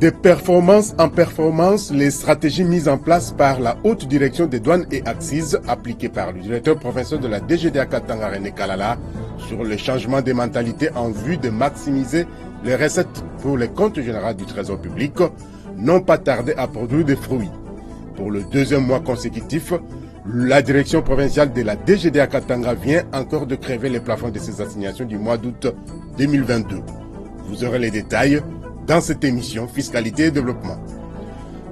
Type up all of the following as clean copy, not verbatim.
De performance en performance, les stratégies mises en place par la Haute Direction des Douanes et Accises, appliquées par le directeur professeur de la DGDA Katanga René Kalala, sur le changement des mentalités en vue de maximiser les recettes pour les comptes généraux du Trésor public, n'ont pas tardé à produire des fruits. Pour le deuxième mois consécutif, la direction provinciale de la DGDA Katanga vient encore de crever les plafonds de ses assignations du mois d'août 2022. Vous aurez les détails dans cette émission Fiscalité et Développement.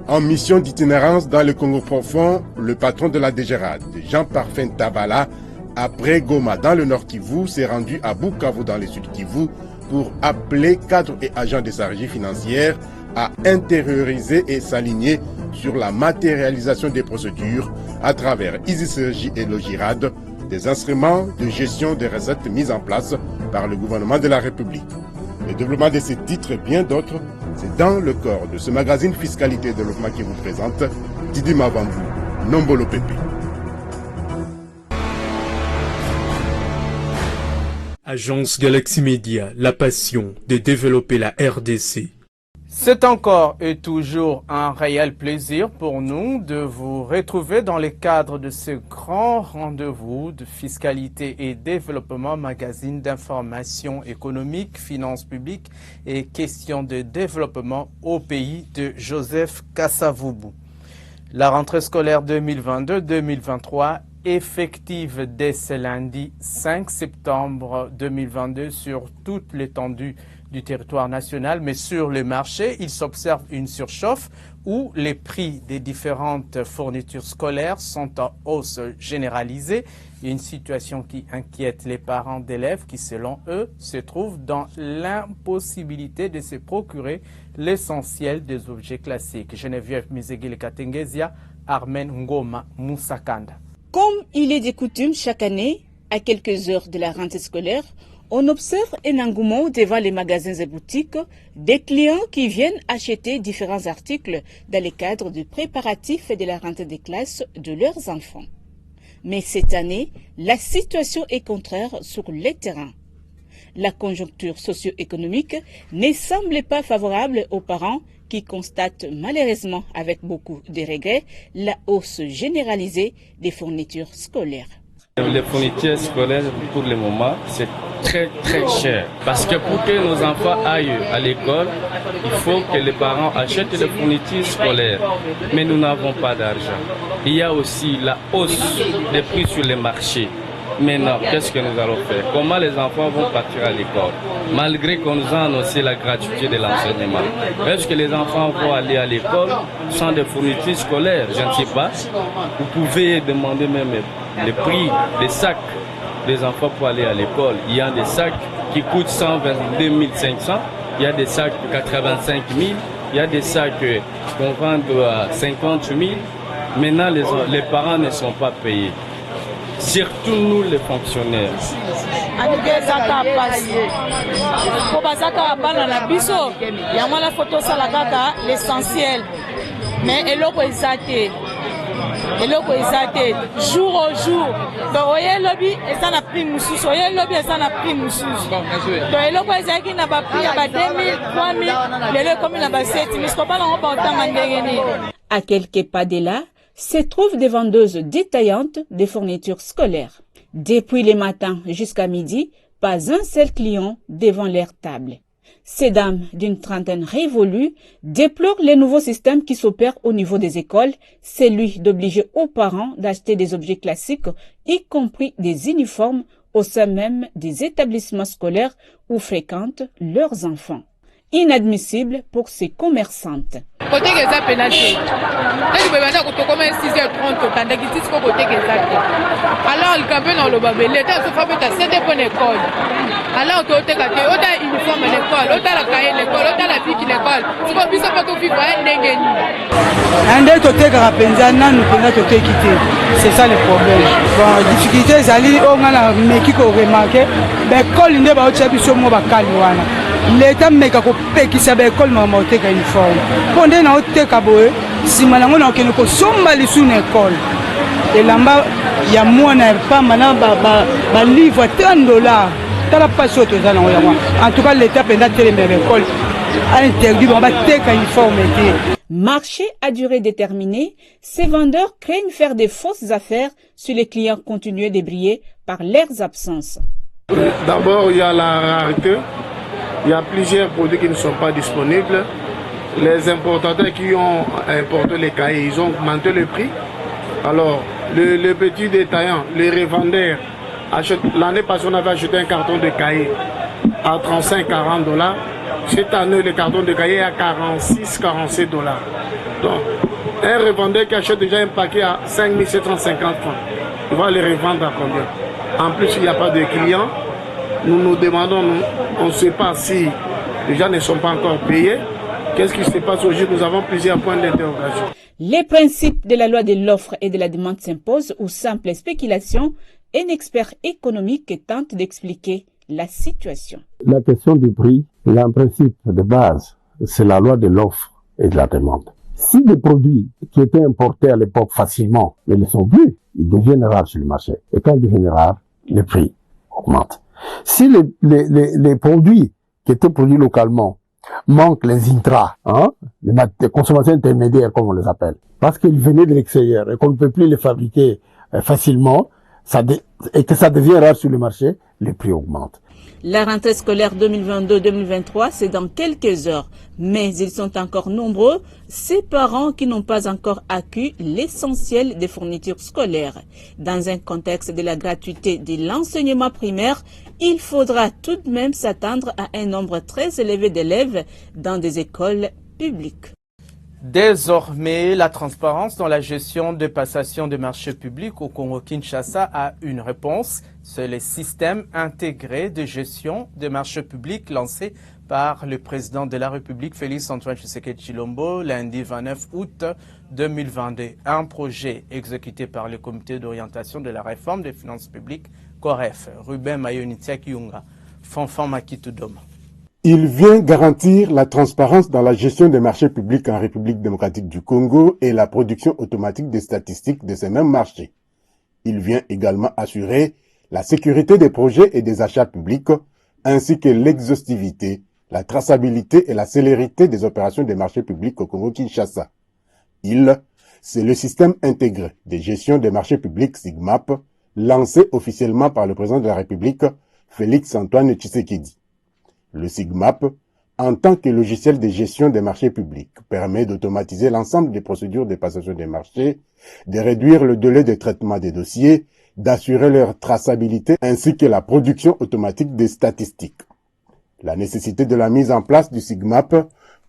En mission d'itinérance dans le Congo profond, le patron de la DGRAD, Jean-Parfait Tabala, après Goma dans le Nord Kivu, s'est rendu à Bukavu dans le Sud Kivu pour appeler cadres et agents de sa régie financière à intérioriser et s'aligner sur la matérialisation des procédures à travers EasySergi et Logirad, des instruments de gestion des recettes mis en place par le gouvernement de la République. Le développement de ces titres et bien d'autres, c'est dans le corps de ce magazine Fiscalité et Développement qui vous présente Didi Mavambu, Nombolo Pepe. Agence Galaxy Media, la passion de développer la RDC. C'est encore et toujours un réel plaisir pour nous de vous retrouver dans le cadre de ce grand rendez-vous de fiscalité et développement, magazine d'information économique, finances publiques et questions de développement au pays de Joseph Kassavubu. La rentrée scolaire 2022-2023 effective dès ce lundi 5 septembre 2022 sur toute l'étendue du territoire national, mais sur le marché, il s'observe une surchauffe où les prix des différentes fournitures scolaires sont en hausse généralisée. Une situation qui inquiète les parents d'élèves qui, selon eux, se trouvent dans l'impossibilité de se procurer l'essentiel des objets classiques. Geneviève Mizegile-Katengesia, Armen Ngoma Moussakanda. Comme il est de coutume chaque année, à quelques heures de la rentrée scolaire, on observe un engouement devant les magasins et boutiques des clients qui viennent acheter différents articles dans le cadre du préparatif de la rentrée des classes de leurs enfants. Mais cette année, la situation est contraire sur le terrain. La conjoncture socio-économique ne semble pas favorable aux parents qui constatent malheureusement avec beaucoup de regrets la hausse généralisée des fournitures scolaires. Les fournitures scolaires, pour le moment, c'est très cher. Parce que pour que nos enfants aillent à l'école, il faut que les parents achètent les fournitures scolaires. Mais nous n'avons pas d'argent. Il y a aussi la hausse des prix sur les marchés. Maintenant, qu'est-ce que nous allons faire? Comment les enfants vont partir à l'école? Malgré qu'on nous a annoncé la gratuité de l'enseignement. Est-ce que les enfants vont aller à l'école sans des fournitures scolaires? Je ne sais pas. Vous pouvez demander même les prix des sacs des enfants pour aller à l'école. Il y a des sacs qui coûtent 122 500, il y a des sacs de 85 000, il y a des sacs qu'on vend à 50 000. Maintenant, les parents ne sont pas payés. Surtout nous les fonctionnaires. L'essentiel. Mais eloko ezate jour au jour donc oye lobby eza na prix mususu oye lobby eza na prix mususu donc eloko ezaki na ba prix ya ba 2000 3000 lelo comme na ba 7000 ko pas na ba otanga ndenge nini. À quelques pas de là se trouvent des vendeuses détaillantes de fournitures scolaires. Depuis le matin jusqu'à midi, pas un seul client devant leur table. Ces dames d'une trentaine révolue déplorent les nouveaux systèmes qui s'opèrent au niveau des écoles, celui d'obliger aux parents d'acheter des objets classiques, y compris des uniformes, au sein même des établissements scolaires où fréquentent leurs enfants. Inadmissible pour ces commerçantes. Côté que ça pénalité. Là, je vais maintenant que tu commences 6h30, t'as des petits côté que ça. Alors, le campé dans le babé, l'État se fait à 7 points d'école. Alors, tu as une uniforme à l'école, l'autre la cahier l'école, l'autre la fille qui l'école. Tu vas plus pas que vivre à Ndengeni. Ande tote karapenza nanu penza tote quitter. C'est ça le problème. Bon, difficulté zali o ngana meki ko remarquer, ben école ne ba otcha biso mo bakali wana. L'État meka ko pekisa ba école ma moteka uniforme. Ponde na oteka boye, sima nango na okene ko somba lisu na école. Elamba ya mwana pa mana ba livre $30. En tout cas, l'État peut télé l'école. interdit bateka uniforme te. Marché à durée déterminée, ces vendeurs craignent faire des fausses affaires si les clients continuent de briller par leurs absences. D'abord, il y a la rareté. Il y a plusieurs produits qui ne sont pas disponibles. Les importateurs qui ont importé les cahiers, ils ont augmenté le prix. Alors, le petit détaillant, les revendeurs, l'année passée, on avait acheté un carton de cahiers à 35-40 $. Cette année, le carton de cahier est à 46-47 $. Donc, un revendeur qui achète déjà un paquet à 5 750 francs, il va les revendre à combien? En plus, il n'y a pas de clients. Nous nous demandons, on ne sait pas si les gens ne sont pas encore payés. Qu'est-ce qui se passe aujourd'hui? Nous avons plusieurs points d'interrogation. Les principes de la loi de l'offre et de la demande s'imposent ou simple spéculation. Un expert économique tente d'expliquer la situation. La question du prix, il y a un principe de base, c'est la loi de l'offre et de la demande. Si des produits qui étaient importés à l'époque facilement ne le sont plus, ils deviennent rares sur le marché. Et quand ils deviennent rares, les prix augmentent. Si les produits qui étaient produits localement manquent les intras, les consommations intermédiaires comme on les appelle, parce qu'ils venaient de l'extérieur et qu'on ne peut plus les fabriquer facilement, et que ça devient rare sur le marché, les prix augmentent. La rentrée scolaire 2022-2023, c'est dans quelques heures. Mais ils sont encore nombreux, ces parents qui n'ont pas encore acquis l'essentiel des fournitures scolaires. Dans un contexte de la gratuité de l'enseignement primaire, il faudra tout de même s'attendre à un nombre très élevé d'élèves dans des écoles publiques. Désormais, la transparence dans la gestion de passation de marchés publics au Congo-Kinshasa a une réponse. C'est le système intégré de gestion des marchés publics lancé par le président de la République, Félix-Antoine Tshisekedi Tshilombo, lundi 29 août 2022. Un projet exécuté par le comité d'orientation de la réforme des finances publiques, COREF, Ruben Mayonitia Kiyunga, Fanfan Makitudoma. Il vient garantir la transparence dans la gestion des marchés publics en République démocratique du Congo et la production automatique des statistiques de ces mêmes marchés. Il vient également assurer la sécurité des projets et des achats publics, ainsi que l'exhaustivité, la traçabilité et la célérité des opérations des marchés publics au Congo-Kinshasa. C'est le système intégré de gestion des marchés publics SIGMAP, lancé officiellement par le président de la République, Félix-Antoine Tshisekedi. Le SIGMAP, en tant que logiciel de gestion des marchés publics, permet d'automatiser l'ensemble des procédures de passation des marchés, de réduire le délai de traitement des dossiers, d'assurer leur traçabilité ainsi que la production automatique des statistiques. La nécessité de la mise en place du SIGMAP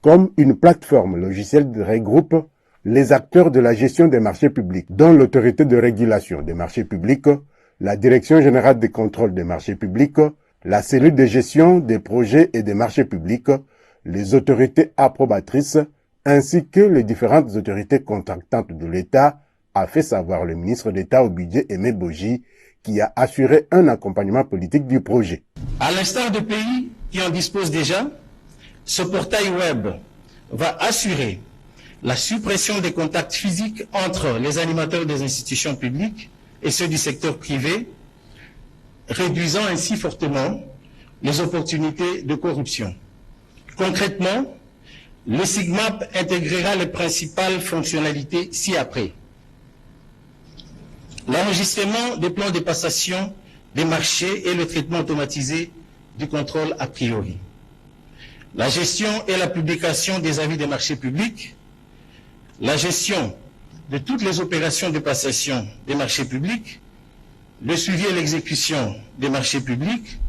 comme une plateforme logicielle regroupe les acteurs de la gestion des marchés publics, dont l'autorité de régulation des marchés publics, la Direction générale des contrôles des marchés publics, la cellule de gestion des projets et des marchés publics, les autorités approbatrices, ainsi que les différentes autorités contractantes de l'État, a fait savoir le ministre d'État au budget Aimé Boji, qui a assuré un accompagnement politique du projet. À l'instar de pays qui en disposent déjà, ce portail web va assurer la suppression des contacts physiques entre les animateurs des institutions publiques et ceux du secteur privé, réduisant ainsi fortement les opportunités de corruption. Concrètement, le SIGMAP intégrera les principales fonctionnalités ci-après. L'enregistrement des plans de passation des marchés et le traitement automatisé du contrôle a priori. La gestion et la publication des avis des marchés publics, la gestion de toutes les opérations de passation des marchés publics, le suivi et l'exécution des marchés publics,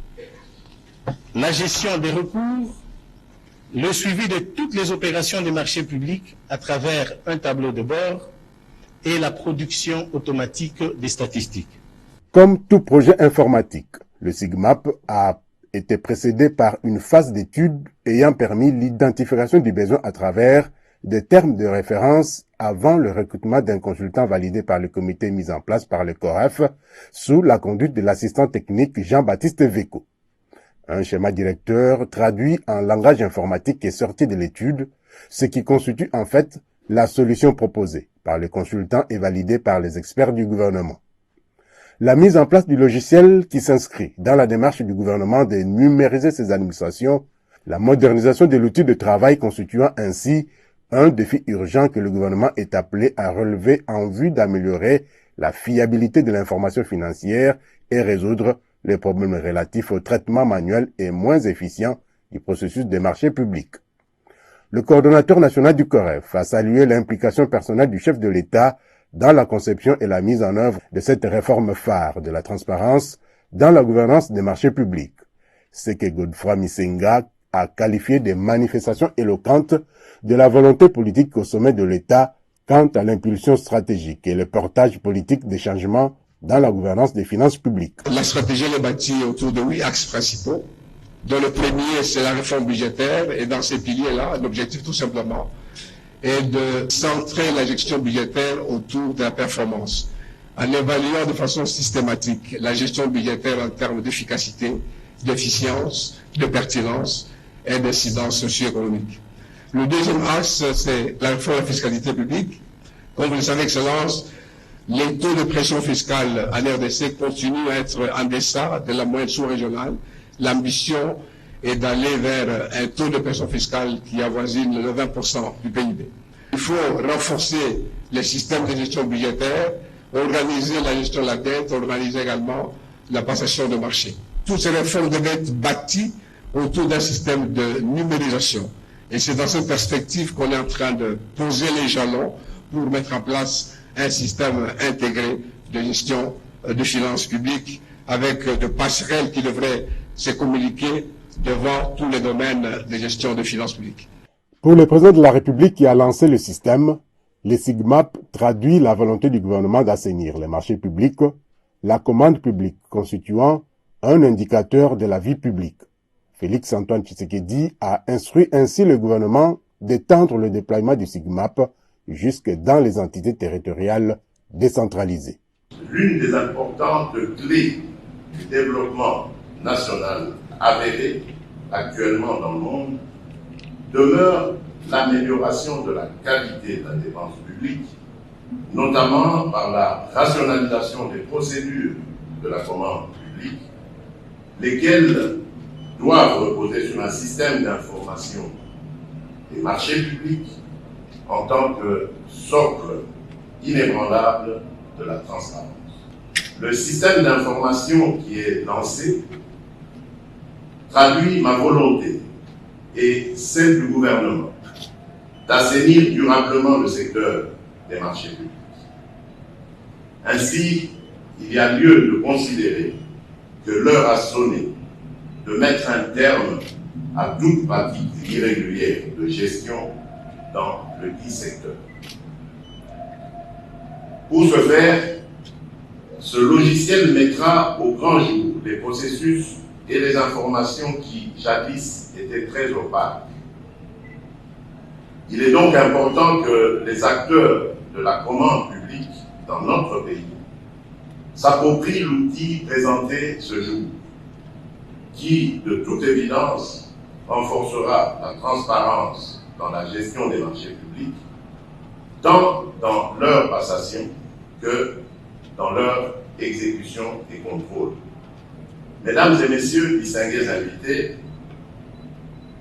la gestion des recours, le suivi de toutes les opérations des marchés publics à travers un tableau de bord et la production automatique des statistiques. Comme tout projet informatique, le SIGMAP a été précédé par une phase d'étude ayant permis l'identification du besoin à travers des termes de référence avant le recrutement d'un consultant validé par le comité mis en place par le COREF sous la conduite de l'assistant technique Jean-Baptiste Veko. Un schéma directeur traduit en langage informatique est sorti de l'étude, ce qui constitue en fait la solution proposée par le consultant et validée par les experts du gouvernement. La mise en place du logiciel qui s'inscrit dans la démarche du gouvernement de numériser ses administrations La modernisation de l'outil de travail constituant ainsi un défi urgent que le gouvernement est appelé à relever en vue d'améliorer la fiabilité de l'information financière et résoudre les problèmes relatifs au traitement manuel et moins efficient du processus des marchés publics. Le coordonnateur national du COREF a salué l'implication personnelle du chef de l'État dans la conception et la mise en œuvre de cette réforme phare de la transparence dans la gouvernance des marchés publics. Ce que Godefroy Misenga a qualifié de manifestations éloquentes de la volonté politique au sommet de l'État quant à l'impulsion stratégique et le portage politique des changements dans la gouvernance des finances publiques. La stratégie est bâtie autour de 8 axes principaux, dont le premier, c'est la réforme budgétaire, et dans ces piliers-là, l'objectif tout simplement est de centrer la gestion budgétaire autour de la performance, en évaluant de façon systématique la gestion budgétaire en termes d'efficacité, d'efficience, de pertinence et d'incidence socio-économique. Le deuxième axe, c'est la réforme de la fiscalité publique. Comme vous le savez, Excellence, les taux de pression fiscale en RDC continuent à être en deçà de la moyenne sous-régionale. L'ambition est d'aller vers un taux de pression fiscale qui avoisine le 20% du PIB. Il faut renforcer les systèmes de gestion budgétaire, organiser la gestion de la dette, organiser également la passation de marché. Toutes ces réformes devaient être bâties autour d'un système de numérisation. Et c'est dans cette perspective qu'on est en train de poser les jalons pour mettre en place un système intégré de gestion de finances publiques avec de passerelles qui devraient se communiquer devant tous les domaines de gestion de finances publiques. Pour le président de la République qui a lancé le système, le SIGMAP traduit la volonté du gouvernement d'assainir les marchés publics, la commande publique constituant un indicateur de la vie publique. Félix-Antoine Tshisekedi a instruit ainsi le gouvernement d'étendre le déploiement du SIGMAP jusque dans les entités territoriales décentralisées. L'une des importantes clés du développement national avéré actuellement dans le monde demeure l'amélioration de la qualité de la dépense publique, notamment par la rationalisation des procédures de la commande publique, lesquelles doivent reposer sur un système d'information des marchés publics en tant que socle inébranlable de la transparence. Le système d'information qui est lancé traduit ma volonté et celle du gouvernement d'assainir durablement le secteur des marchés publics. Ainsi, il y a lieu de considérer que l'heure a sonné de mettre un terme à toute pratique irrégulière de gestion dans le dit secteur. Pour ce faire, ce logiciel mettra au grand jour les processus et les informations qui, jadis, étaient très opaques. Il est donc important que les acteurs de la commande publique dans notre pays s'approprient l'outil présenté ce jour, qui, de toute évidence, renforcera la transparence dans la gestion des marchés publics, tant dans leur passation que dans leur exécution et contrôle. Mesdames et messieurs, distingués invités,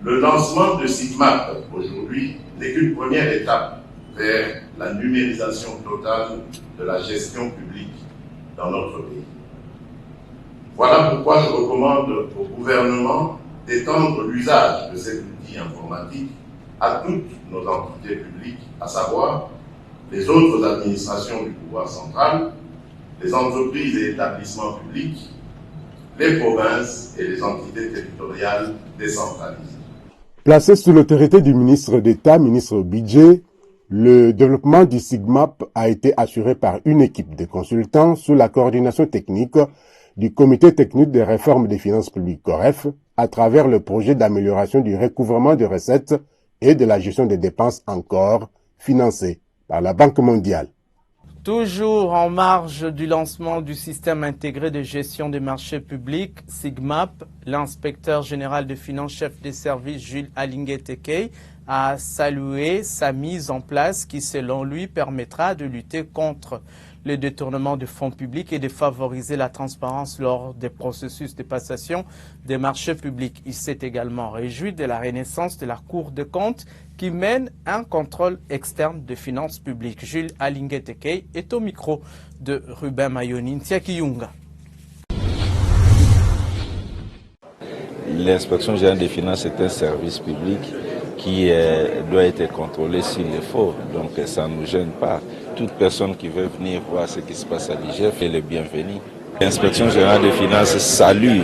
le lancement de SIGMAP aujourd'hui n'est qu'une première étape vers la numérisation totale de la gestion publique dans notre pays. Voilà pourquoi je recommande au gouvernement d'étendre l'usage de cet outil informatique à toutes nos entités publiques, à savoir les autres administrations du pouvoir central, les entreprises et établissements publics, les provinces et les entités territoriales décentralisées. Placé sous l'autorité du ministre d'État, ministre au budget, le développement du SIGMAP a été assuré par une équipe de consultants sous la coordination technique du Comité technique de réforme des finances publiques COREF à travers le projet d'amélioration du recouvrement de recettes et de la gestion des dépenses encore financé par la Banque mondiale. Toujours en marge du lancement du système intégré de gestion des marchés publics, SIGMAP, l'inspecteur général des finances, chef des services Jules Alingué-Tekei, a salué sa mise en place qui, selon lui, permettra de lutter contre le détournement de fonds publics et de favoriser la transparence lors des processus de passation des marchés publics. Il s'est également réjoui de la renaissance de la Cour des comptes qui mène un contrôle externe des finances publiques. Jules Alinguetekei est au micro de Ruben Mayoni Ntiakiyunga. L'inspection générale des finances est un service public qui doit être contrôlé s'il le faut. Donc ça ne nous gêne pas. Toute personne qui veut venir voir ce qui se passe à l'IGF est le bienvenu. L'inspection générale des finances salue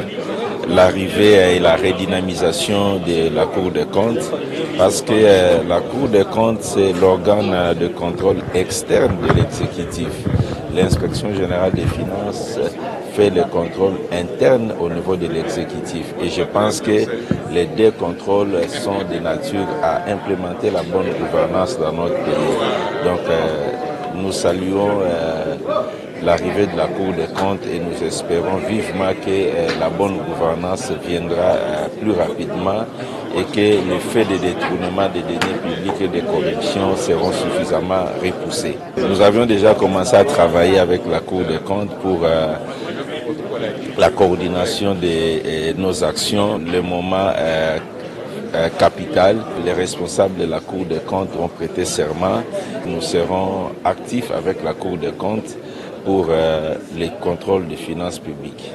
l'arrivée et la redynamisation de la Cour des comptes parce que la Cour des comptes, c'est l'organe de contrôle externe de l'exécutif. L'inspection générale des finances fait le contrôle interne au niveau de l'exécutif. Et je pense que les deux contrôles sont de nature à implémenter la bonne gouvernance dans notre pays. Donc nous saluons l'arrivée de la Cour des comptes et nous espérons vivement que la bonne gouvernance viendra plus rapidement et que les faits de détournement des deniers publics et de corruption seront suffisamment repoussés. Nous avions déjà commencé à travailler avec la Cour des comptes pour la coordination de nos actions, le moment capital. Les responsables de la Cour des comptes ont prêté serment. Nous serons actifs avec la Cour des comptes pour les contrôles des finances publiques.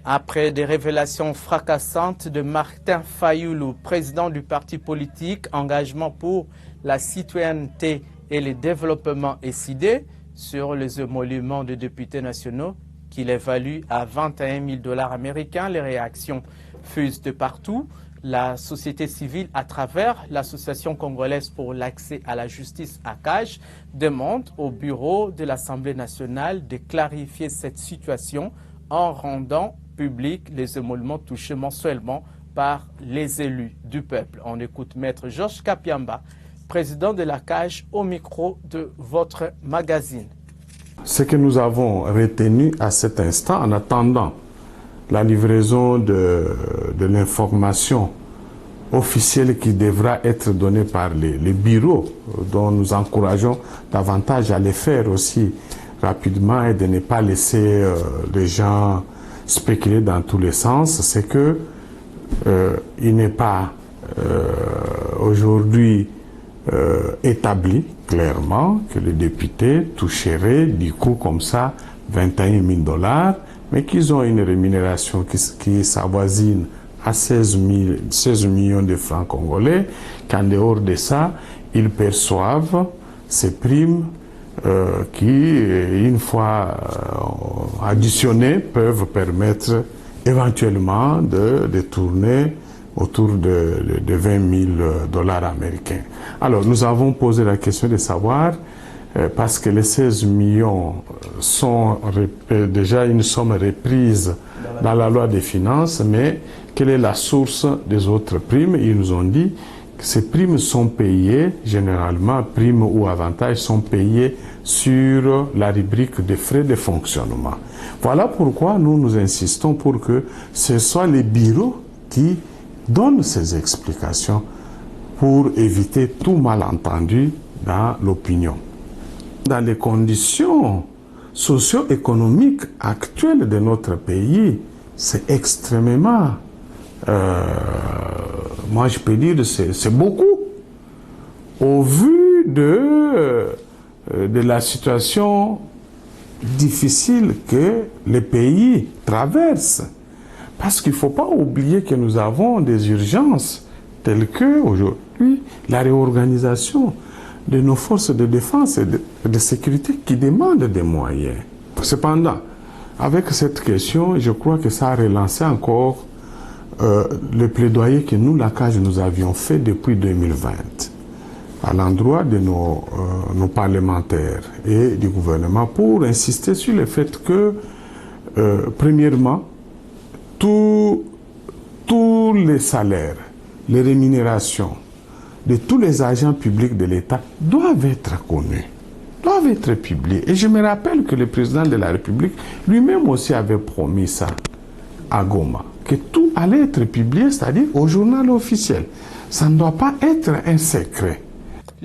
Après des révélations fracassantes de Martin Fayoulou, président du parti politique Engagement pour la citoyenneté et le développement SID, sur les émoluments de députés nationaux qu'il évalue à 21 000 $ américains, les réactions fusent de partout. La société civile, à travers l'Association congolaise pour l'accès à la justice ACAJ, demande au bureau de l'Assemblée nationale de clarifier cette situation en rendant public les émoluments touchés mensuellement par les élus du peuple. On écoute Maître Georges Kapiamba, président de l'ACAJ, au micro de votre magazine. Ce que nous avons retenu à cet instant, en attendant la livraison de l'information officielle qui devra être donnée par les bureaux, dont nous encourageons davantage à les faire aussi rapidement et de ne pas laisser les gens spéculer dans tous les sens, c'est que il n'est pas aujourd'hui établi clairement que les députés toucheraient du coup comme ça 21 000 $, mais qu'ils ont une rémunération qui s'avoisine à 16 millions de francs congolais, qu'en dehors de ça, ils perçoivent ces primes qui, une fois additionnées, peuvent permettre éventuellement de tourner autour de 20 000 $ américains. Alors, nous avons posé la question de savoir, parce que les 16 millions sont déjà une somme reprise dans la loi des finances, mais quelle est la source des autres primes? Ils nous ont dit que ces primes sont payées, généralement, primes ou avantages sont payés sur la rubrique des frais de fonctionnement. Voilà pourquoi nous insistons pour que ce soit les bureaux qui donnent ces explications pour éviter tout malentendu dans l'opinion. Dans les conditions socio-économiques actuelles de notre pays, c'est extrêmement, moi je peux dire, c'est beaucoup. Au vu de la situation difficile que le pays traverse. Parce qu'il ne faut pas oublier que nous avons des urgences telles que, aujourd'hui, la réorganisation de nos forces de défense et de sécurité qui demandent des moyens. Cependant, avec cette question, je crois que ça a relancé encore le plaidoyer que nous, l'ACAJ, nous avions fait depuis 2020 à l'endroit de nos parlementaires et du gouvernement pour insister sur le fait que, premièrement, tous les salaires, les rémunérations de tous les agents publics de l'État doivent être connus, doivent être publiés. Et je me rappelle que le président de la République lui-même aussi avait promis ça à Goma, que tout allait être publié, c'est-à-dire au journal officiel. Ça ne doit pas être un secret.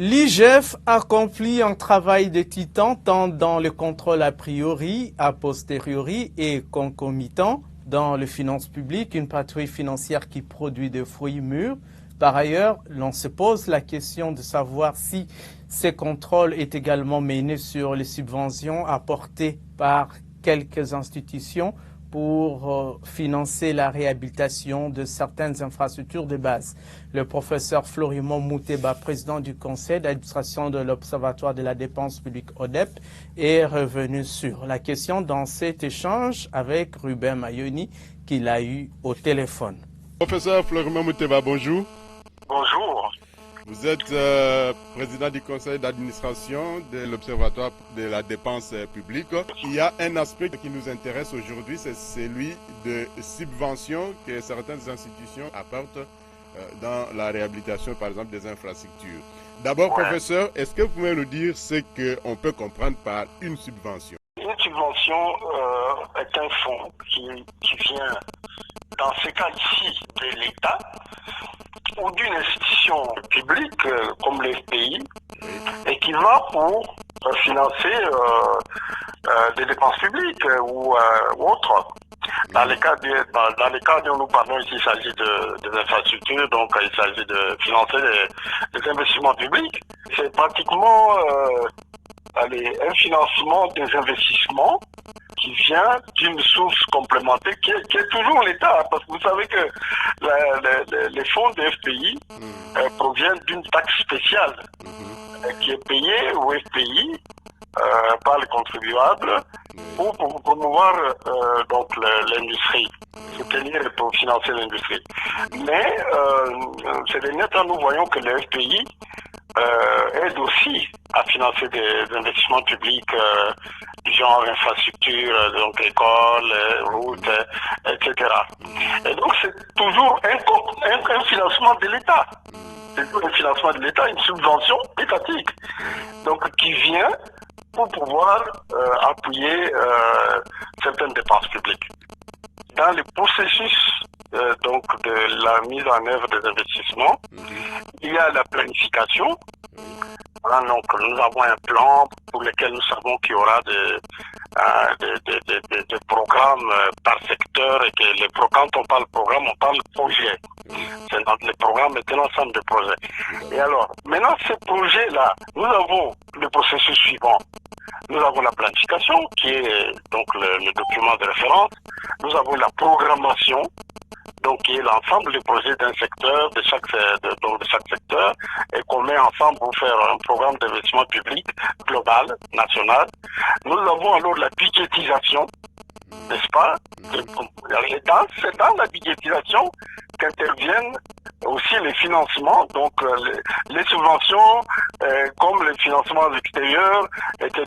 L'IGF accomplit un travail de titan tant dans le contrôle a priori, a posteriori et concomitant dans les finances publiques, une patrouille financière qui produit des fruits mûrs. Par ailleurs, l'on se pose la question de savoir si ces contrôles est également mené sur les subventions apportées par quelques institutions pour financer la réhabilitation de certaines infrastructures de base. Le professeur Florimond Mouteba, président du conseil d'administration de l'Observatoire de la dépense publique ODEP, est revenu sur la question dans cet échange avec Ruben Mayoni qu'il a eu au téléphone. Professeur Florimond Mouteba, bonjour. Bonjour. Vous êtes président du conseil d'administration de l'Observatoire de la dépense publique. Il y a un aspect qui nous intéresse aujourd'hui, c'est celui de subventions que certaines institutions apportent dans la réhabilitation, par exemple, des infrastructures. D'abord, professeur, est-ce que vous pouvez nous dire ce qu'on peut comprendre par une subvention? Une subvention est un fonds qui vient, dans ce cas ici, de l'État ou d'une institution publique comme le FPI et qui va pour financer des dépenses publiques ou autres. Dans les cas dont nous parlons ici, il s'agit des infrastructures, donc il s'agit de financer des investissements publics. C'est pratiquement un financement des investissements qui vient d'une source complémentaire qui est toujours l'État, parce que vous savez que les fonds des FPI proviennent d'une taxe spéciale qui est payée au FPI par les contribuables pour promouvoir donc l'industrie, soutenir et pour financer l'industrie. Mais ces derniers temps, nous voyons que le FPI aide aussi à financer des investissements publics genre infrastructures, donc écoles, routes, etc. Et donc c'est toujours un financement de l'État. C'est toujours un financement de l'État, une subvention étatique. Donc qui vient pour pouvoir appuyer certaines dépenses publiques. Dans le processus donc de la mise en œuvre des investissements, il y a la planification. Voilà, donc nous avons un plan pour lequel nous savons qu'il y aura des programmes par secteur et que quand on parle programme, on parle projet. C'est dans les programmes et l'ensemble des projets. Et alors, maintenant ces projets-là, nous avons le processus suivant. Nous avons la planification qui est donc le document de référence. Nous avons la programmation, donc qui est l'ensemble des projets d'un secteur, de chaque secteur, et qu'on met ensemble pour faire un programme d'investissement public global, national. Nous avons alors la budgétisation, n'est-ce pas? C'est dans la budgétisation qu'interviennent aussi les financements, donc les subventions, comme les financements extérieurs, etc.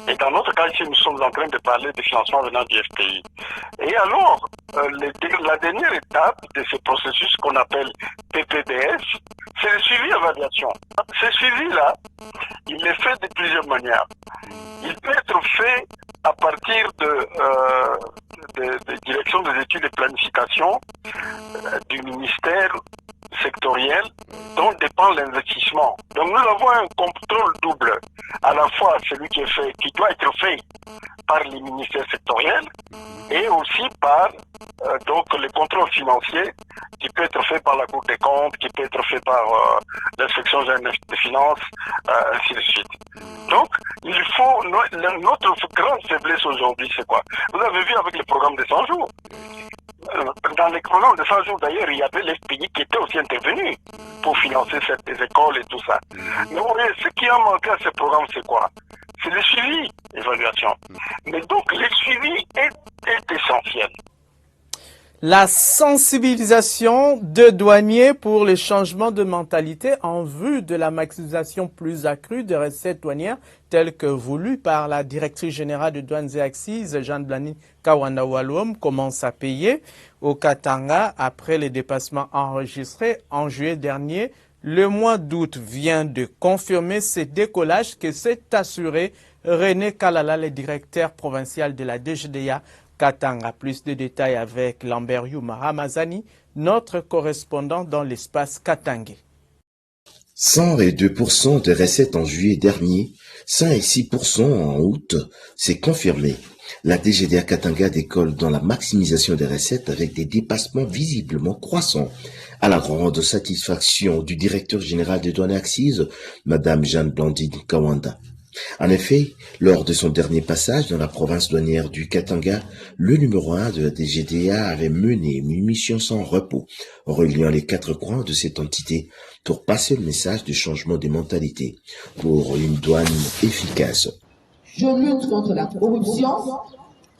Et dans notre cas ici, nous sommes en train de parler des financements venant du FPI. Et alors, la dernière étape de ce processus qu'on appelle PPDS, c'est le suivi-évaluation. Ce suivi-là, il est fait de plusieurs manières. Il peut être fait à partir de direction des études et planification du ministère sectoriel dont dépend l'investissement. Donc nous avons un contrôle double, à la fois celui qui doit être fait par les ministères sectoriels et aussi par donc le contrôle financier qui peut être fait par la Cour des comptes, qui peut être fait par l'inspection générale des finances, ainsi de suite. Donc, il faut notre grande faiblesse aujourd'hui, c'est quoi? Vous avez vu avec le programme de 100 jours. Dans les programmes de 100 jours, d'ailleurs, il y avait les pays qui étaient aussi intervenus pour financer ces écoles et tout ça. Mais vous voyez, ce qui a manqué à ce programme, c'est quoi? C'est le suivi, l'évaluation. Mais donc, le suivi est essentiel. La sensibilisation de douaniers pour les changements de mentalité en vue de la maximisation plus accrue des recettes douanières telles que voulues par la directrice générale de douanes et accises, Jeanne-Blani Kawanda-Walom, commence à payer au Katanga après les dépassements enregistrés en juillet dernier. Le mois d'août vient de confirmer ce décollage que s'est assuré René Kalala, le directeur provincial de la DGDA Katanga. Plus de détails avec Lambert Yuma Ramazani, notre correspondant dans l'espace katangais. 102% de recettes en juillet dernier, 106% en août, c'est confirmé. La DGDA Katanga décolle dans la maximisation des recettes avec des dépassements visiblement croissants. À la grande satisfaction du directeur général des douanes et accises, Madame Jeanne Blandine Kawanda. En effet, lors de son dernier passage dans la province douanière du Katanga, le numéro 1 de la DGDA avait mené une mission sans repos, reliant les 4 coins de cette entité pour passer le message du changement des mentalités pour une douane efficace. Je lutte contre la corruption,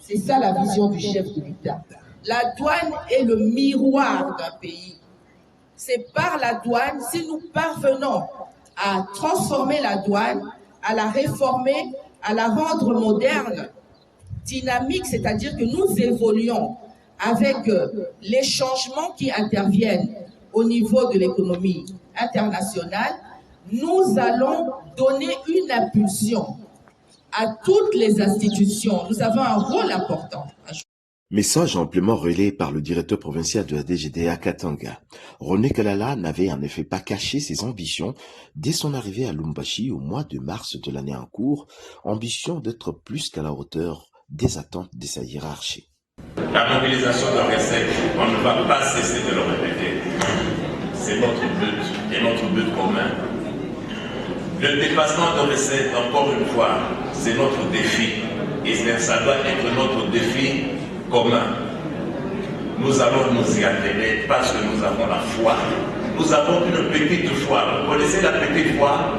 c'est ça la vision du chef de l'État. La douane est le miroir d'un pays. C'est par la douane, si nous parvenons à transformer la douane, à la réformer, à la rendre moderne, dynamique, c'est-à-dire que nous évoluons avec les changements qui interviennent au niveau de l'économie internationale, nous allons donner une impulsion à toutes les institutions. Nous avons un rôle important. Message amplement relayé par le directeur provincial de la DGDA Katanga. René Kalala n'avait en effet pas caché ses ambitions dès son arrivée à Lumbashi au mois de mars de l'année en cours, ambition d'être plus qu'à la hauteur des attentes de sa hiérarchie. La mobilisation de recettes, on ne va pas cesser de le répéter. C'est notre but et notre but commun. Le dépassement de recettes, encore une fois, c'est notre défi. Et ça doit être notre défi commun. Nous allons nous y atteler parce que nous avons la foi. Nous avons une petite foi. Vous connaissez la petite foi?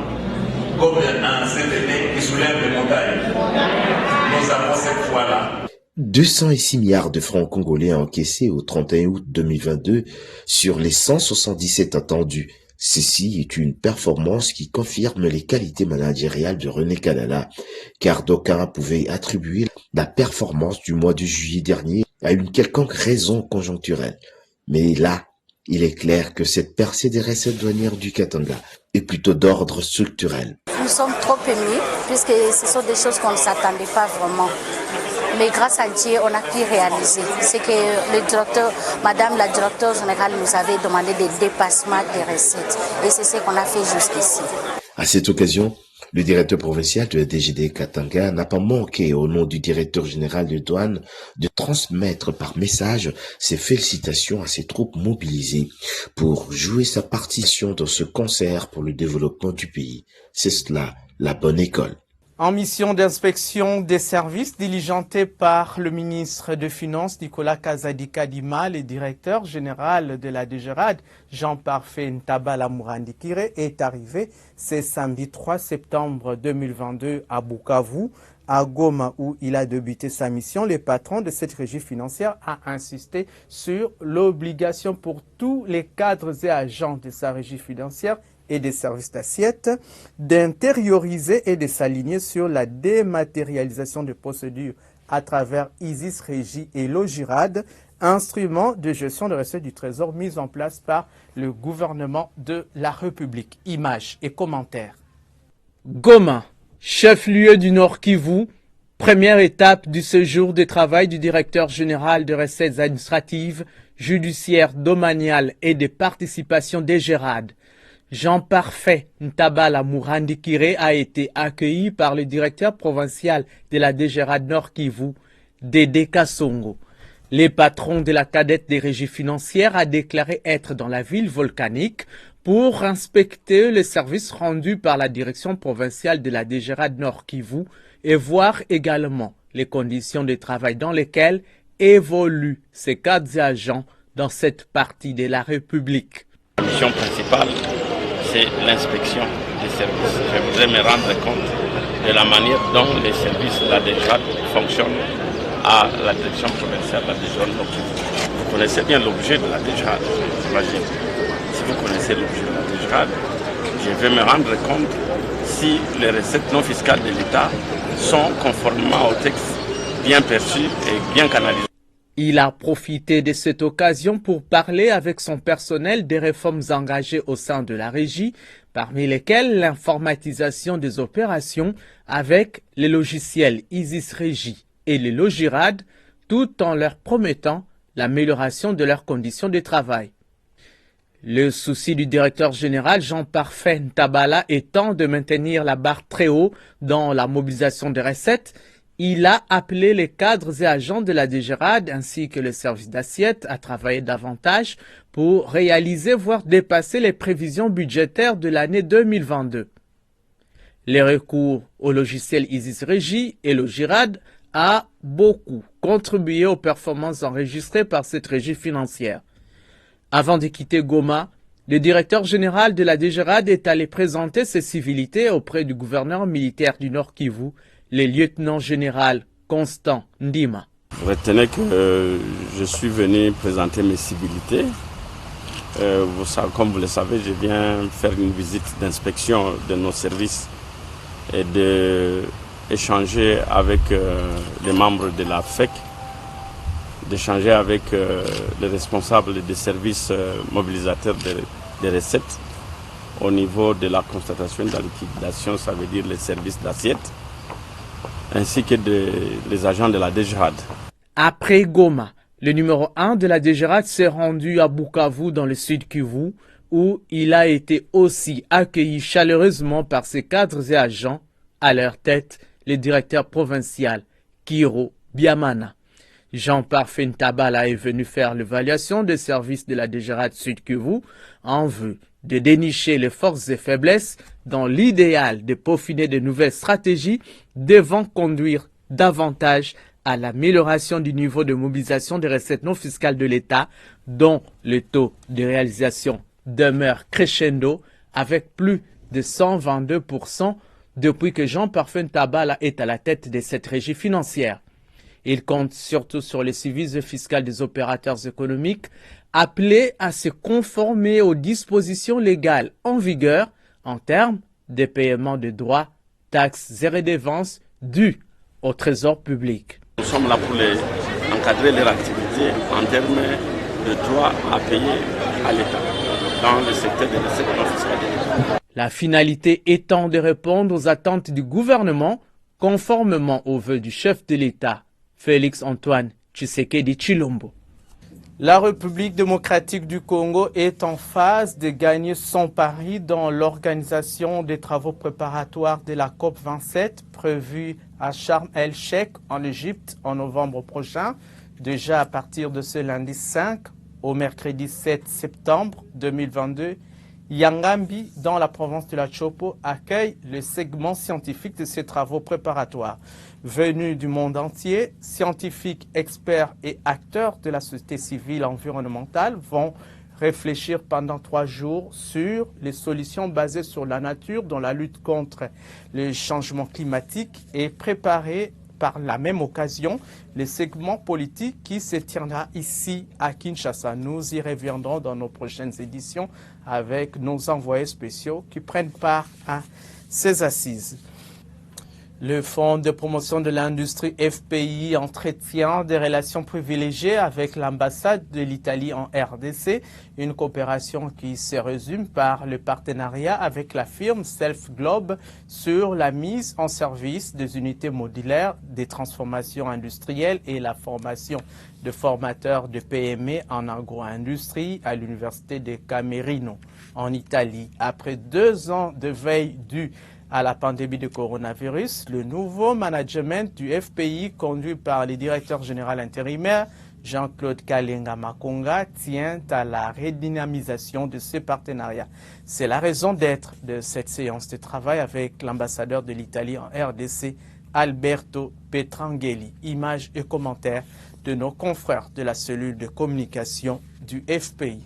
Comme un CTT qui soulève les montagnes. Nous avons cette foi-là. 206 milliards de francs congolais encaissés au 31 août 2022 sur les 177 attendus. Ceci est une performance qui confirme les qualités managériales de René Kalala, car d'aucuns pouvaient attribuer la performance du mois de juillet dernier à une quelconque raison conjoncturelle. Mais là, il est clair que cette percée des recettes douanières du Katanga est plutôt d'ordre structurel. Nous sommes trop émus, puisque ce sont des choses qu'on ne s'attendait pas vraiment. Mais grâce à Dieu, on a pu réaliser. C'est que le directeur, Madame la directeure générale nous avait demandé des dépassements des recettes. Et c'est ce qu'on a fait jusqu'ici. À cette occasion, le directeur provincial de la DGDA Katanga n'a pas manqué, au nom du directeur général de douane, de transmettre par message ses félicitations à ses troupes mobilisées pour jouer sa partition dans ce concert pour le développement du pays. C'est cela, la bonne école. En mission d'inspection des services diligentée par le ministre des Finances Nicolas Kazadi-Kadima, le directeur général de la DGRAD, Jean-Parfait Ntabala Mourandikire, est arrivé ce samedi 3 septembre 2022 à Bukavu, à Goma, où il a débuté sa mission. Le patron de cette régie financière a insisté sur l'obligation pour tous les cadres et agents de sa régie financière et des services d'assiette, d'intérioriser et de s'aligner sur la dématérialisation des procédures à travers ISIS Régie et Logirad, instrument de gestion de recettes du Trésor mis en place par le gouvernement de la République. Images et commentaires. Goma, chef-lieu du Nord Kivu, première étape du séjour de travail du directeur général de recettes administratives, judiciaires, domaniales et de participation des Gérades. Jean-Parfait Ntabala Mourandikire a été accueilli par le directeur provincial de la DGRAD Nord Kivu, Dédé Kassongo. Le patron de la cadette des régies financières a déclaré être dans la ville volcanique pour inspecter les services rendus par la direction provinciale de la DGRAD Nord Kivu et voir également les conditions de travail dans lesquelles évoluent ces cadres et agents dans cette partie de la République. La mission principale, c'est l'inspection des services. Je voudrais me rendre compte de la manière dont les services de la DGRAD fonctionnent à la direction provinciale de la DGRAD. Vous connaissez bien l'objet de la DGRAD, j'imagine. Si vous connaissez l'objet de la DGRAD, je vais me rendre compte si les recettes non fiscales de l'État sont conformément au texte bien perçus et bien canalisés. Il a profité de cette occasion pour parler avec son personnel des réformes engagées au sein de la régie, parmi lesquelles l'informatisation des opérations avec les logiciels ISIS Régie et les Logirad, tout en leur promettant l'amélioration de leurs conditions de travail. Le souci du directeur général Jean-Parfait Ntabala étant de maintenir la barre très haut dans la mobilisation des recettes, il a appelé les cadres et agents de la DGRAD ainsi que le service d'assiette à travailler davantage pour réaliser voire dépasser les prévisions budgétaires de l'année 2022. Les recours au logiciel Isis Régie et le GIRAD a beaucoup contribué aux performances enregistrées par cette régie financière. Avant de quitter Goma, le directeur général de la DGRAD est allé présenter ses civilités auprès du gouverneur militaire du Nord Kivu, le lieutenant général Constant Ndima. Retenez que je suis venu présenter mes civilités. Comme vous le savez, je viens faire une visite d'inspection de nos services et d'échanger avec les membres de la FEC, d'échanger avec les responsables des services mobilisateurs des recettes au niveau de la constatation de la liquidation, ça veut dire les services d'assiette, ainsi que les agents de la DGRAD. Après Goma, le numéro 1 de la DGRAD s'est rendu à Bukavu dans le sud Kivu, où il a été aussi accueilli chaleureusement par ses cadres et agents, à leur tête le directeur provincial Kiro Biamana. Jean-Parfait Ntabala est venu faire l'évaluation des services de la DGRAD Sud Kivu en vue de dénicher les forces et faiblesses dans l'idéal de peaufiner de nouvelles stratégies devant conduire davantage à l'amélioration du niveau de mobilisation des recettes non fiscales de l'État, dont le taux de réalisation demeure crescendo avec plus de 122% depuis que Jean-Parfait Ntabala est à la tête de cette régie financière. Il compte surtout sur les suivis fiscaux des opérateurs économiques appelés à se conformer aux dispositions légales en vigueur en termes de paiement de droits, taxes et redevances dus au trésor public. Nous sommes là pour encadrer leur activité en termes de droits à payer à l'État dans le secteur des recettes non fiscales. La finalité étant de répondre aux attentes du gouvernement conformément aux vœux du chef de l'État, Félix Antoine Tshisekedi Tshilombo. La République démocratique du Congo est en phase de gagner son pari dans l'organisation des travaux préparatoires de la COP27 prévue à Sharm el-Sheikh en Égypte en novembre prochain. Déjà à partir de ce lundi 5 au mercredi 7 septembre 2022, Yangambi, dans la province de la Chopo, accueille le segment scientifique de ces travaux préparatoires. Venus du monde entier, scientifiques, experts et acteurs de la société civile environnementale vont réfléchir pendant 3 jours sur les solutions basées sur la nature dans la lutte contre les changements climatiques et préparer par la même occasion les segments politiques qui se tiendra ici à Kinshasa. Nous y reviendrons dans nos prochaines éditions avec nos envoyés spéciaux qui prennent part à ces assises. Le Fonds de promotion de l'industrie FPI entretient des relations privilégiées avec l'ambassade de l'Italie en RDC, une coopération qui se résume par le partenariat avec la firme Self Globe sur la mise en service des unités modulaires, des transformations industrielles et la formation de formateurs de PME en agro-industrie à l'université de Camerino en Italie. Après 2 ans de veille due à la pandémie de coronavirus, le nouveau management du FPI conduit par le directeur général intérimaire Jean-Claude Kalenga Makonga tient à la redynamisation de ce partenariat. C'est la raison d'être de cette séance de travail avec l'ambassadeur de l'Italie en RDC, Alberto Petrangeli. Images et commentaires de nos confrères de la cellule de communication du FPI.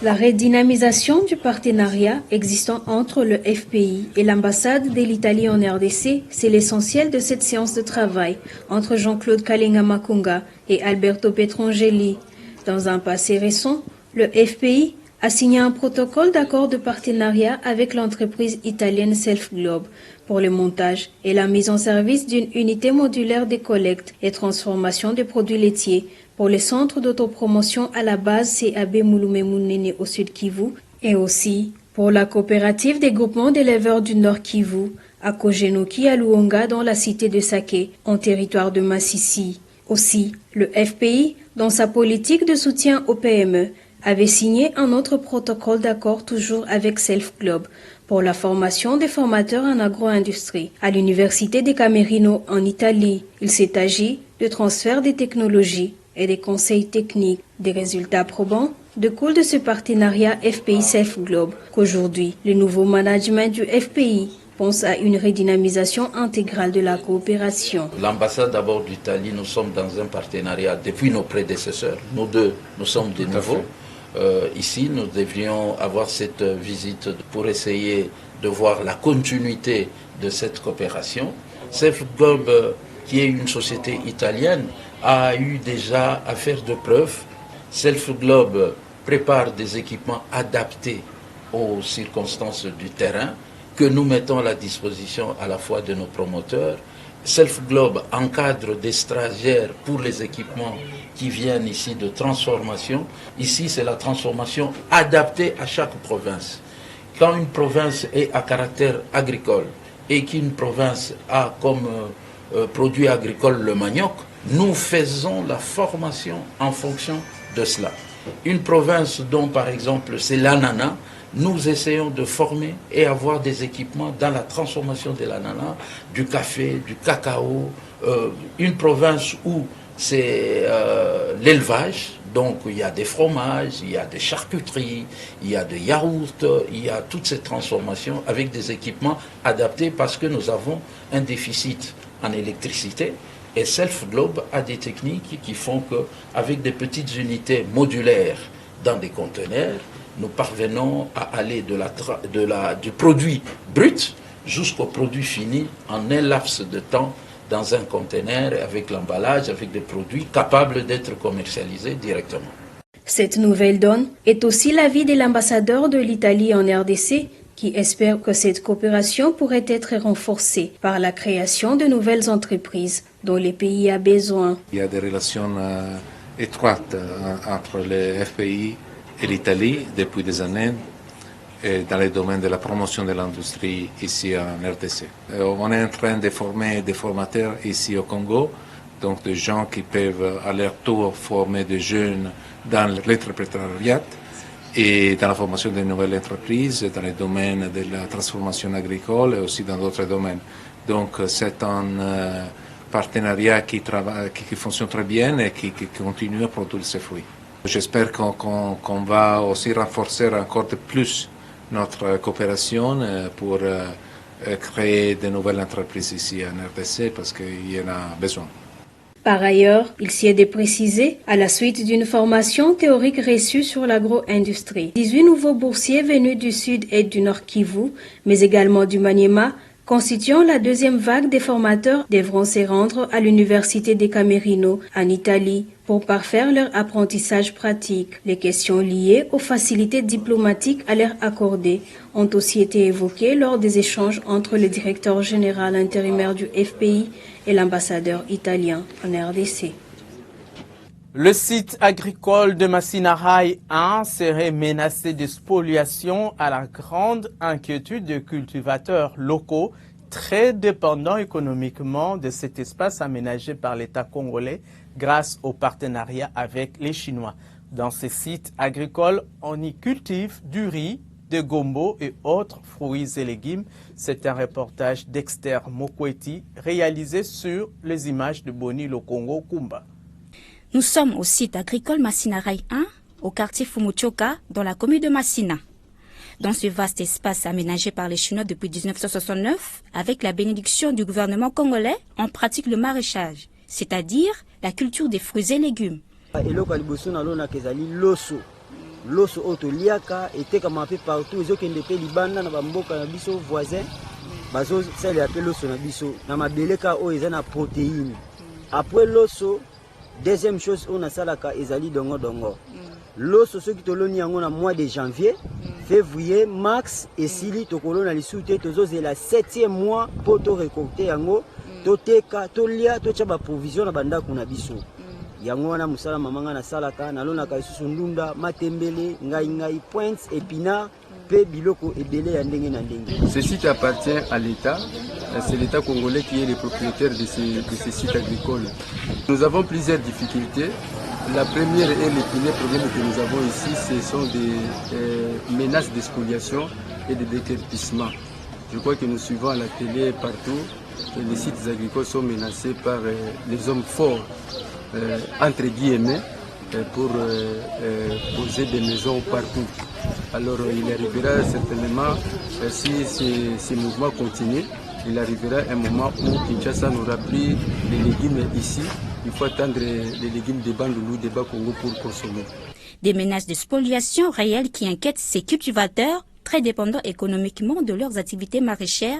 La redynamisation du partenariat existant entre le FPI et l'ambassade de l'Italie en RDC, c'est l'essentiel de cette séance de travail entre Jean-Claude Kalenga Makonga et Alberto Petrangeli. Dans un passé récent, le FPI a signé un protocole d'accord de partenariat avec l'entreprise italienne Self Globe pour le montage et la mise en service d'une unité modulaire de collecte et transformation des produits laitiers pour les centres d'autopromotion à la base CAB Mouloume-Mounene au sud Kivu et aussi pour la coopérative des groupements d'éleveurs du nord Kivu à Kogenoki à Luonga dans la cité de Sake en territoire de Massissi. Aussi, le FPI, dans sa politique de soutien aux PME, avait signé un autre protocole d'accord toujours avec Self Globe pour la formation des formateurs en agro-industrie à l'Université de Camerino en Italie. Il s'est agi de transfert des technologies et des conseils techniques. Des résultats probants découlent de ce partenariat FPI Self Globe qu'aujourd'hui, le nouveau management du FPI pense à une redynamisation intégrale de la coopération. L'ambassade d'abord d'Italie, nous sommes dans un partenariat depuis nos prédécesseurs. Nous deux, nous sommes de nouveau. Ici, nous devrions avoir cette visite pour essayer de voir la continuité de cette coopération. Self Globe, qui est une société italienne, a eu déjà à faire de preuves. Self Globe prépare des équipements adaptés aux circonstances du terrain que nous mettons à la disposition à la fois de nos promoteurs. Self Globe encadre des stagiaires pour les équipements qui viennent ici de transformation. Ici, c'est la transformation adaptée à chaque province. Quand une province est à caractère agricole et qu'une province a comme produit agricole le manioc, nous faisons la formation en fonction de cela. Une province dont, par exemple, c'est l'ananas, nous essayons de former et avoir des équipements dans la transformation de l'ananas, du café, du cacao. Une province où c'est l'élevage, donc il y a des fromages, il y a des charcuteries, il y a des yaourts, il y a toutes ces transformations avec des équipements adaptés parce que nous avons un déficit en électricité. Et Self Globe a des techniques qui font qu'avec des petites unités modulaires dans des conteneurs, nous parvenons à aller du produit brut jusqu'au produit fini en un laps de temps dans un conteneur avec l'emballage, avec des produits capables d'être commercialisés directement. Cette nouvelle donne est aussi l'avis de l'ambassadeur de l'Italie en RDC qui espère que cette coopération pourrait être renforcée par la création de nouvelles entreprises dont le pays a besoin. Il y a des relations étroites entre le FPI et l'Italie depuis des années dans le domaine de la promotion de l'industrie ici en RDC. On est en train de former des formateurs ici au Congo, donc des gens qui peuvent à leur tour former des jeunes dans l'entrepreneuriat et dans la formation de nouvelles entreprises, dans le domaine de la transformation agricole et aussi dans d'autres domaines. Donc c'est un partenariat qui fonctionne très bien et qui continue à produire ses fruits. J'espère qu'on va aussi renforcer encore de plus notre coopération pour créer de nouvelles entreprises ici en RDC parce qu'il y en a besoin. Par ailleurs, il s'y est de préciser, à la suite d'une formation théorique reçue sur l'agro-industrie, 18 nouveaux boursiers venus du Sud et du Nord Kivu, mais également du Maniema, constituant la deuxième vague des formateurs, devront se rendre à l'Université de Camerino, en Italie, pour parfaire leur apprentissage pratique. Les questions liées aux facilités diplomatiques à leur accorder ont aussi été évoquées lors des échanges entre le directeur général intérimaire du FPI et l'ambassadeur italien en RDC. Le site agricole de Masinaray 1 serait menacé de spoliation à la grande inquiétude des cultivateurs locaux très dépendants économiquement de cet espace aménagé par l'État congolais grâce au partenariat avec les Chinois. Dans ces sites agricoles, on y cultive du riz, des gombo et autres fruits et légumes. C'est un reportage d'Exter Mokweti réalisé sur les images de Boni Lokongo Kumba. Nous sommes au site agricole Masinaray 1, au quartier Fumuchoka, dans la commune de Massina. Dans ce vaste espace aménagé par les Chinois depuis 1969, avec la bénédiction du gouvernement congolais, on pratique le maraîchage, c'est-à-dire la culture des fruits et légumes. Loso otoliaka etekama pe partout ezokende pe libanda na bamboka na biso voisin bazo sele appelé loso na biso na mabeleka o ezana protéine. Après loso, deuxième chose on a salaka ezali dongo. Loso soki toloni yango na mois de janvier, février, mars et sili tokolona lisute tozozela 7e mois poto récolter yango toteka tolia tocha ba provision na bandako na biso. Yango wana musala mamanga na salaka nalonaka isusu ndunda matembele ngai pointe épinard pe biloko ebele ya ndenge na ndenge. Ce site appartient à l'État. C'est l'État congolais qui est le propriétaire de ces sites agricoles. Nous avons plusieurs difficultés La première et le premier problème que nous avons ici, ce sont des menaces de spoliation et de déguerpissement. Je crois que nous suivons à la télé partout que les sites agricoles sont menacés par les hommes forts, entre guillemets, pour poser des maisons partout. Alors il arrivera certainement, si ces mouvements continuent, il arrivera un moment où Kinshasa n'aura plus les légumes ici. Il faut attendre les légumes des Bandundu, des Bas-Congo pour consommer. Des menaces de spoliation réelles qui inquiètent ces cultivateurs, très dépendants économiquement de leurs activités maraîchères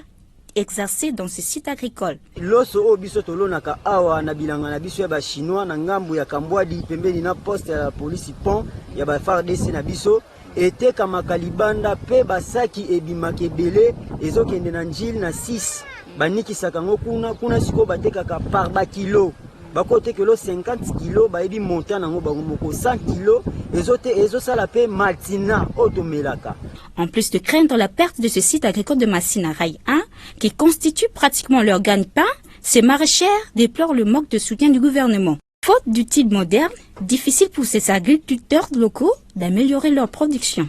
exercées dans ces sites agricoles. Loso o biso tolonaka awa na bilanga na biso ya ba chinois na ngambu ya Kambwadi pembeni na poste ya polisi pont ya ba FARDC na biso ete kama kalibanda pe basaki ebimaka ebele ezokende na njili na 6 banikisaka ngo kuna siko batekaka par ba kilo bakote kilo 50 kilo bayebi monta nango bango moko 100 kilo ezosala pe matina otomelaka. En plus de craindre la perte de ce site agricole de Massina Rail 1, qui constitue pratiquement leur gagne-pain, ces maraîchères déplorent le manque de soutien du gouvernement. Faute d'outils modernes, difficile pour ces agriculteurs locaux d'améliorer leur production.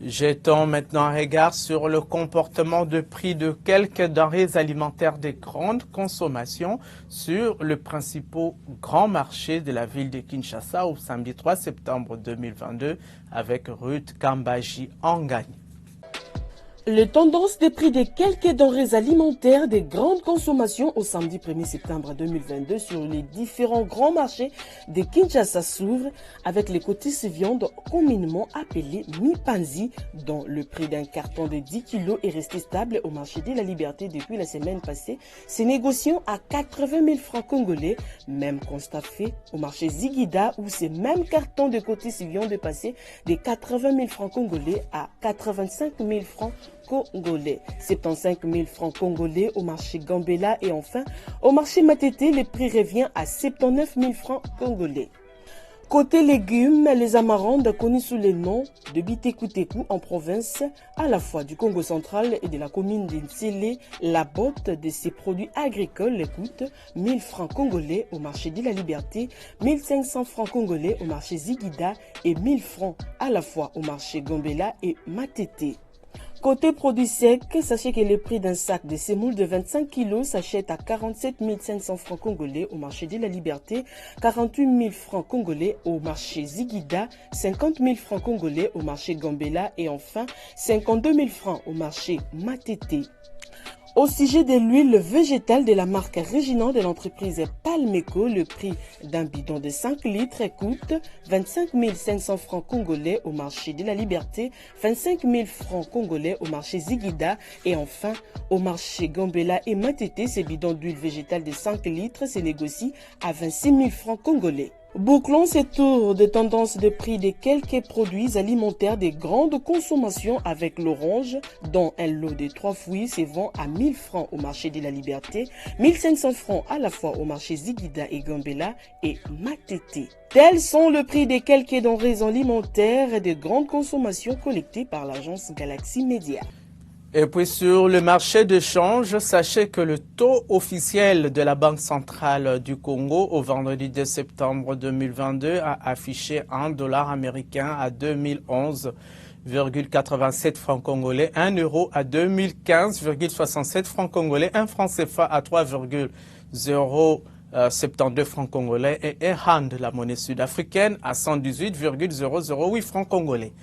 Jetons maintenant un regard sur le comportement de prix de quelques denrées alimentaires de grande consommation sur le principal grand marché de la ville de Kinshasa au samedi 3 septembre 2022 avec Ruth Kambaji Angagne. Les tendances des prix de quelques denrées alimentaires de grande consommation au samedi 1er septembre 2022 sur les différents grands marchés de Kinshasa s'ouvrent avec les cotises viande communément appelées mi-panzi, dont le prix d'un carton de 10 kg est resté stable au marché de la Liberté depuis la semaine passée, se négociant à 80 000 francs congolais. Même constat fait au marché Zigida où ces mêmes cartons de cotises viande est passé de 80 000 francs congolais à 85 000 francs congolais, 75 000 francs congolais au marché Gambela et enfin au marché Matete, le prix revient à 79 000 francs congolais. Côté légumes, les amarandes connues sous le nom de Biteku-Teku en province, à la fois du Congo central et de la commune d'Insele, la botte de ces produits agricoles coûte 1000 francs congolais au marché de la Liberté, 1500 francs congolais au marché Zigida et 1000 francs à la fois au marché Gambela et Matete. Côté produits secs, sachez que le prix d'un sac de semoule de 25 kg s'achète à 47 500 francs congolais au marché de la Liberté, 48 000 francs congolais au marché Zigida, 50 000 francs congolais au marché Gambela et enfin 52 000 francs au marché Matete. Au sujet de l'huile végétale de la marque régionale de l'entreprise Palmeco, le prix d'un bidon de 5 litres coûte 25 500 francs congolais au marché de la Liberté, 25 000 francs congolais au marché Zigida et enfin au marché Gambela et Matete, ces bidons d'huile végétale de 5 litres se négocient à 26 000 francs congolais. Bouclons ce tour de tendance de prix de quelques produits alimentaires de grande consommation avec l'orange, dont un lot de 3 fruits se vend à 1000 francs au marché de la Liberté, 1500 francs à la fois au marché Zigida et Gambela et Matete. Tels sont le prix de quelques denrées alimentaires de grande consommation collectées par l'agence Galaxy Media. Et puis sur le marché de change, sachez que le taux officiel de la Banque centrale du Congo au vendredi 2 septembre 2022 a affiché $1 américain à 2011,87 francs congolais, 1 euro à 2015,67 francs congolais, 1 franc CFA à 3,072 francs congolais et un rand, la monnaie sud-africaine, à 118,008 francs congolais.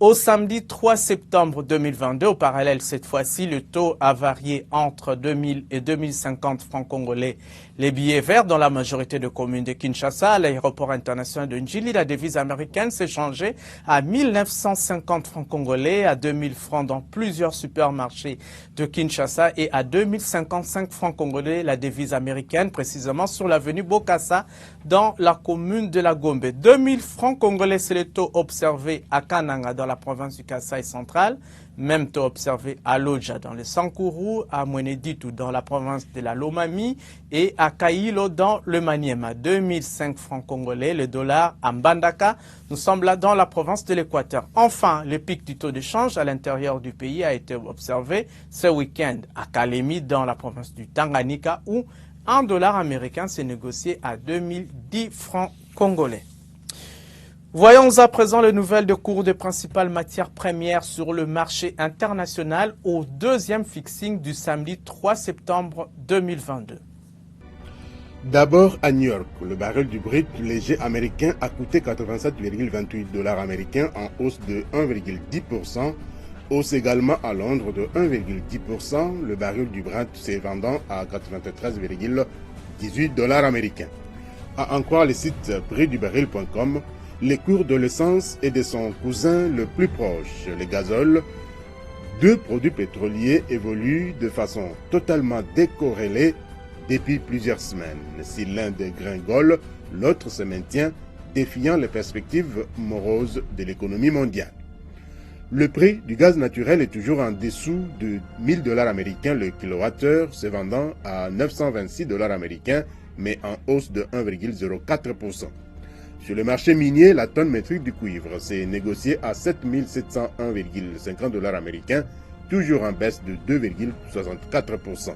Au samedi 3 septembre 2022, au parallèle cette fois-ci, le taux a varié entre 2000 et 2050 francs congolais. Les billets verts dans la majorité de communes de Kinshasa, à l'aéroport international de Njili, la devise américaine s'est changée à 1950 francs congolais, à 2000 francs dans plusieurs supermarchés de Kinshasa et à 2055 francs congolais, la devise américaine, précisément sur l'avenue Bokassa dans la commune de la Gombe. 2000 francs congolais, c'est le taux observé à Kananga dans la province du Kasaï central, même taux observé à Lodja dans le Sankourou, à Mweneditu dans la province de la Lomami et à Kailo dans le Maniema. 2005 francs congolais, le dollar à Mbandaka, nous sommes là dans la province de l'Équateur. Enfin, le pic du taux de change à l'intérieur du pays a été observé ce week-end à Kalemi dans la province du Tanganyika où $1 américain s'est négocié à 2010 francs congolais. Voyons à présent les nouvelles de cours des principales matières premières sur le marché international au deuxième fixing du samedi 3 septembre 2022. D'abord à New York, le baril du brut léger américain a coûté 87,28 $ américains en hausse de 1,10%, hausse également à Londres de 1,10%, le baril du Brent s'est vendant à 93,18 $ américains. À en croire le site prixdubaril.com, les cours de l'essence et de son cousin le plus proche, le gazole, deux produits pétroliers évoluent de façon totalement décorrélée depuis plusieurs semaines. Si l'un dégringole, l'autre se maintient, défiant les perspectives moroses de l'économie mondiale. Le prix du gaz naturel est toujours en dessous de 1000 $ américains le kilowattheure, se vendant à 926 $ américains, mais en hausse de 1,04%. Sur le marché minier, la tonne métrique du cuivre s'est négociée à 7701,50 $ américains, toujours en baisse de 2,64%.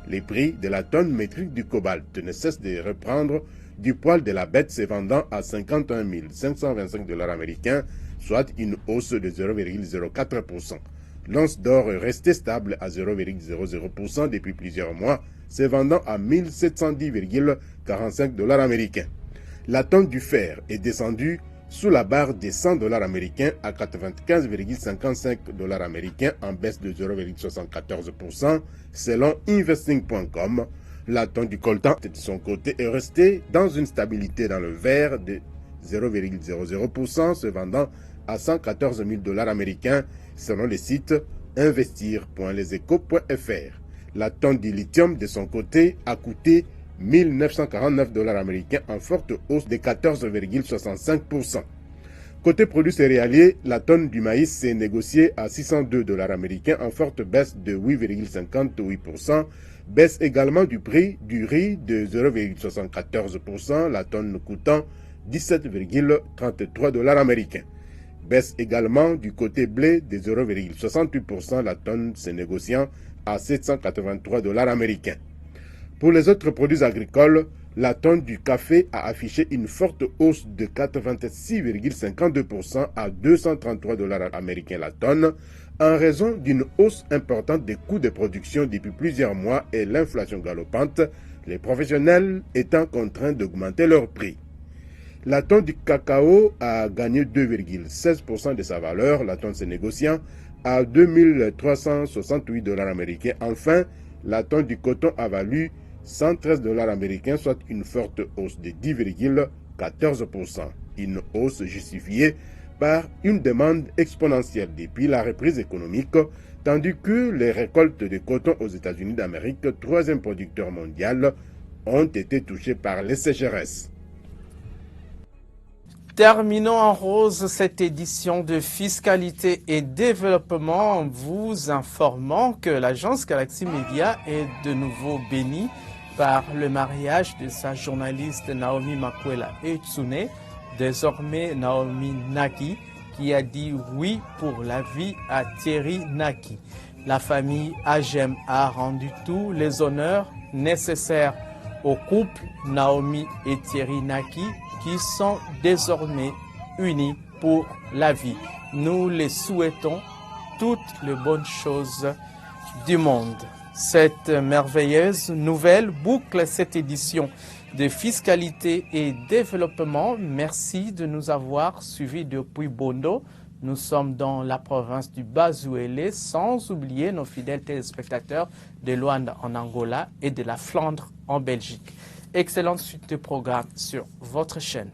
Les prix de la tonne métrique du cobalt ne cessent de reprendre du poil de la bête, se vendant à 51 525 $ américains, soit une hausse de 0,04%. L'once d'or est restée stable à 0,00% depuis plusieurs mois, se vendant à 1710,45 $ américains. La tonne du fer est descendue sous la barre des 100 $ américains à 95,55 $ américains, en baisse de 0,74%, selon investing.com. La tonne du coltan, de son côté, est restée dans une stabilité dans le vert de 0,00%, se vendant à 114 000 $ américains, selon le site investir.leseco.fr. La tonne du lithium, de son côté, a coûté 1949 $ américains, en forte hausse de 14,65%. Côté produits céréaliers, la tonne du maïs s'est négociée à 602 $ américains, en forte baisse de 8,58%. Baisse également du prix du riz de 0,74%, la tonne coûtant 17,33 $ américains. Baisse également du côté blé de 0,68%, la tonne se négociant à 783 $ américains. Pour les autres produits agricoles, la tonne du café a affiché une forte hausse de 86,52% à 233 $ américains la tonne, en raison d'une hausse importante des coûts de production depuis plusieurs mois et l'inflation galopante, les professionnels étant contraints d'augmenter leurs prix. La tonne du cacao a gagné 2,16% de sa valeur, la tonne se négociant à 2368 $ américains. Enfin, la tonne du coton a valu 113 $ américains, soit une forte hausse de 10,14%. Une hausse justifiée par une demande exponentielle depuis la reprise économique, tandis que les récoltes de coton aux États-Unis d'Amérique, troisième producteur mondial, ont été touchées par les sécheresses. Terminons en rose cette édition de Fiscalité et Développement en vous informant que l'agence Galaxy Media est de nouveau bénie par le mariage de sa journaliste Naomi Makwela Etsune, désormais Naomi Naki, qui a dit oui pour la vie à Thierry Naki. La famille Agem a rendu tous les honneurs nécessaires au couple Naomi et Thierry Naki, qui sont désormais unis pour la vie. Nous les souhaitons toutes les bonnes choses du monde. Cette merveilleuse nouvelle boucle cette édition de Fiscalité et Développement. Merci de nous avoir suivis depuis Bondo. Nous sommes dans la province du Bas-Ouélé, sans oublier nos fidèles téléspectateurs de Luanda en Angola et de la Flandre en Belgique. Excellente suite de programme sur votre chaîne.